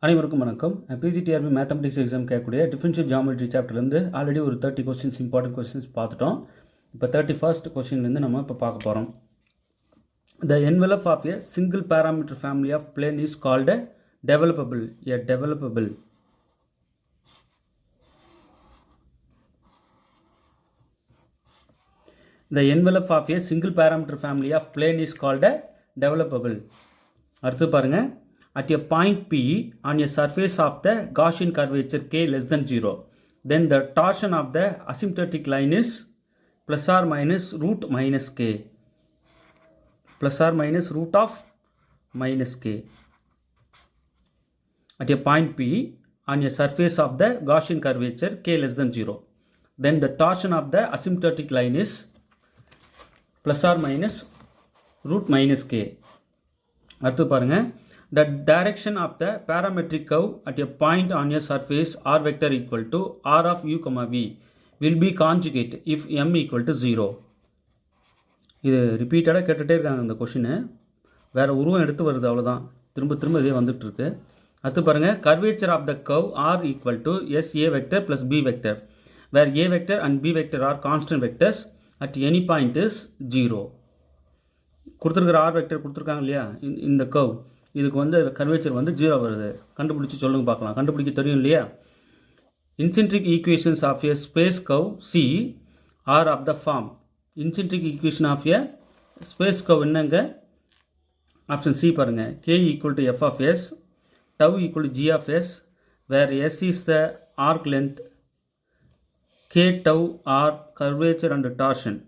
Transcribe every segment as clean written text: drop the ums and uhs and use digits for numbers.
அனைவருக்கும் வணக்கம். PGTRB mathematics exam கேட்கக்கூடிய டிஃபரன்ஷியல் ஜியாமெட்ரி சாப்டர்லேருந்து ஆல்ரெடி ஒரு 30 கொஸ்டின்ஸ் இம்பார்ட்டன்ட் கொஸ்டின்ஸ் பார்த்துட்டோம். இப்போ 31st கொஸ்டின்லேருந்து நம்ம இப்போ பார்க்க போகிறோம். The envelope of a single parameter family of plane is called a developable. The envelope of a single parameter family of plane is called a developable. அடுத்து பாருங்க. At a point P on a surface of the Gaussian curvature k less than 0, then the torsion of the asymptotic line is plus or minus root minus k. Plus or minus root of minus k. At a point P on a surface of the Gaussian curvature k less than 0, then the torsion of the asymptotic line is plus or minus root minus k. அடுத்து பாருங்க. The direction of the parametric curve at a point on a surface r vector equal to r of u comma v will be conjugate if m equal to 0. இது ரிப்பீட்டடாக கேட்டுகிட்டே இருக்காங்க இந்த question. வேறு உருவம் எடுத்து வருது, அவ்வளோதான். திரும்ப இதே வந்துட்டுருக்கு. அடுத்து பாருங்கள். Curvature of the curve r equal to s a vector plus b vector where a vector and b vector are constant vectors at any point is 0. கொடுத்துருக்குற ஆர் வெக்டர் கொடுத்துருக்காங்க இல்லையா, இந்த கர்வ், இதுக்கு வந்து கர்வேச்சர் வந்து 0 வருது. கண்டுபிடிச்சி சொல்லுங்க பார்க்கலாம். கண்டுபிடிக்க தெரியும் இல்லையா. இன்சென்ட்ரிக் equations of a space curve c r of the form. இன்சென்ட்ரிக் equation of a space curve என்னங்க? ஆப்ஷன் சி பாருங்கள். K equal to f of s, tau equal to g of S, where S is the arc length, k tau are curvature and torsion.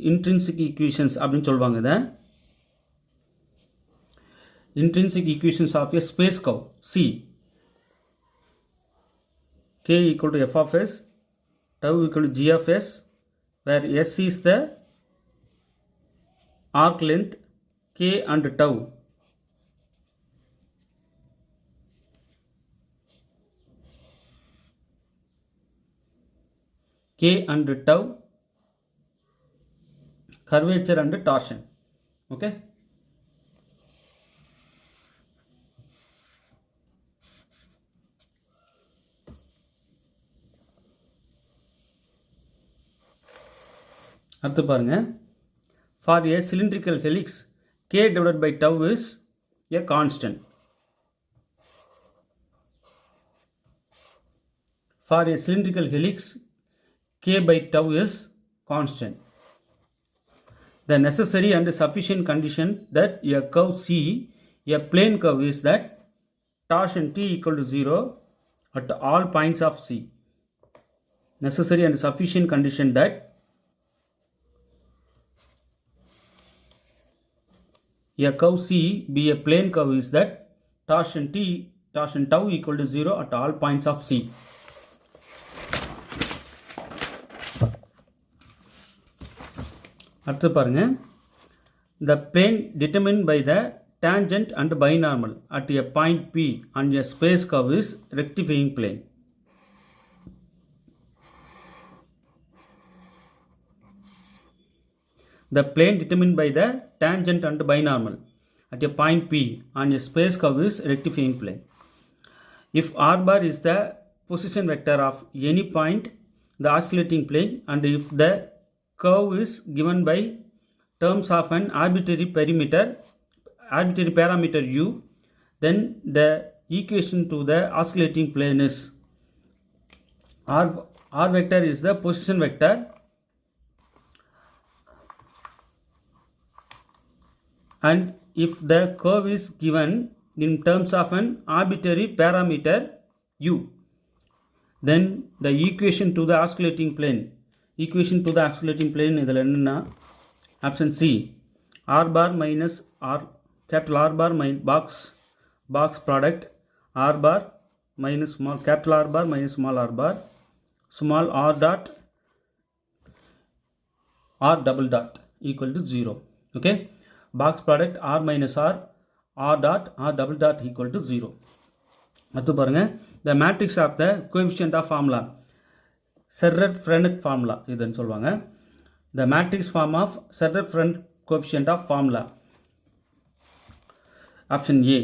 Intrinsic equations அப்படின்னு சொல்லுவாங்க. இதை intrinsic equations of a space curve c k equal to f of s, tau equal to g of S, where S is the arc length, K and tau. K and tau, curvature and torsion. Okay. அடுத்து பாருங்க. For a cylindrical helix, k divided by tau is a constant. For a cylindrical helix, k by tau is constant. The necessary and sufficient condition that a curve C, a plane curve, is that torsion T equal to 0 at all points of C. Necessary and sufficient condition that a curve C be a plane curve is that torsion tau equal to 0 at all points of C. அடுத்து பாருங்க. The plane determined by the tangent and binormal at a point P on a space curve is rectifying plane. The plane determined by the tangent and binormal at a point P on a space curve is rectifying plane. If r bar is the position vector of any point the oscillating plane, and if the curve is given by terms of an arbitrary parameter u, then the equation to the oscillating plane is r vector is the position vector, and if the curve is given in terms of an arbitrary parameter u, then the equation to the oscillating plane இதில் என்னென்னா option C R bar minus R capital R bar box product R bar minus small capital R bar minus small R dot R double dot equal to 0. Okay. Box product R minus R dot R double dot equal to 0. அடுத்து பாருங்கள். The matrix of the coefficient of formula Serret-Frenet formula இதுன்னு சொல்லுவாங்க. The matrix form of Serret-Frenet coefficient of formula. Option A.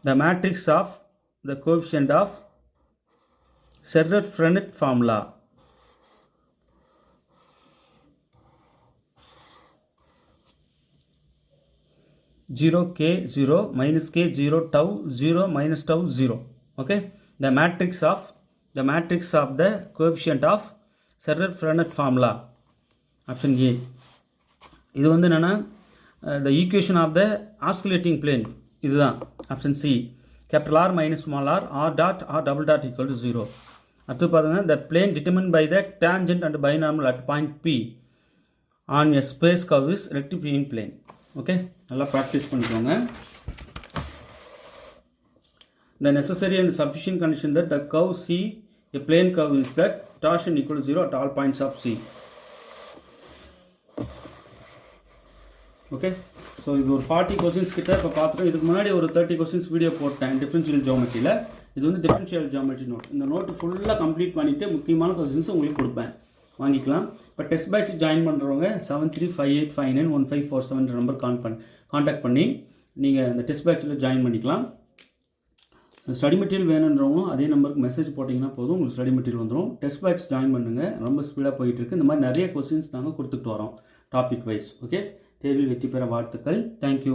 The matrix of the coefficient of Serret-Frenet formula. Zero k 0 minus k 0 tau 0 minus tau 0. Okay, the matrix of the coefficient of Serret-Frenet formula. Option A. இது வந்து என்னன்னா the equation of the oscillating plane. இதுதான் option C. capital R minus small r r dot r double dot equal to 0. அடுத்து பாருங்க, the plane determined by the tangent and binormal at point P on a space curve is rectilinear plane. Okay, நல்லா practice பண்ணிக்கோங்க. The necessary and sufficient condition that the curve C, a plane curve, is that torsion equal to 0 at all points of C. Okay, so இது ஒரு 40 questions கிட்ட இப்போ பார்த்துட்டோம். இதுக்கு முன்னாடி ஒரு 30 கொஸ்டின்ஸ் வீடியோ போட்டேன் டிஃபரன்ஷியல் ஜியோமெட்ரியில். இது வந்து டிஃபரன்ஷியல் ஜியோமெட்ரி நோட். இந்த நோட்டு ஃபுல்லாக கம்ப்ளீட் பண்ணிவிட்டு முக்கியமான கொஸ்டின்ஸ் உங்களுக்கு கொடுப்பேன், வாங்கிக்கலாம். இப்போ டெஸ்ட் பேட்ச் ஜாயின் பண்ணுறவங்க 7358591547 நம்பர் கான்டாக்ட் பண்ணி நீங்கள் அந்த டெஸ்ட் பேட்சில் ஜாயின் பண்ணிக்கலாம். ஸ்டடி மெட்டீரியல் வேணுன்றவங்களும் அதே நம்பருக்கு மெசேஜ் போட்டிங்கன்னா போதும், உங்களுக்கு ஸ்டடி மெட்டீரியல் வந்துடும். டெஸ்ட் பேட்ச் ஜாயின் பண்ணுங்கள், ரொம்ப ஸ்பீடாக போயிட்டுருக்கு. இந்த மாதிரி நிறைய கொஸ்டின்ஸ் நாங்கள் கொடுத்துட்டு வரோம் டாபிக் வைஸ். ஓகே, தேர்வில் வெற்றி பெற வாழ்த்துக்கள். தேங்க்யூ.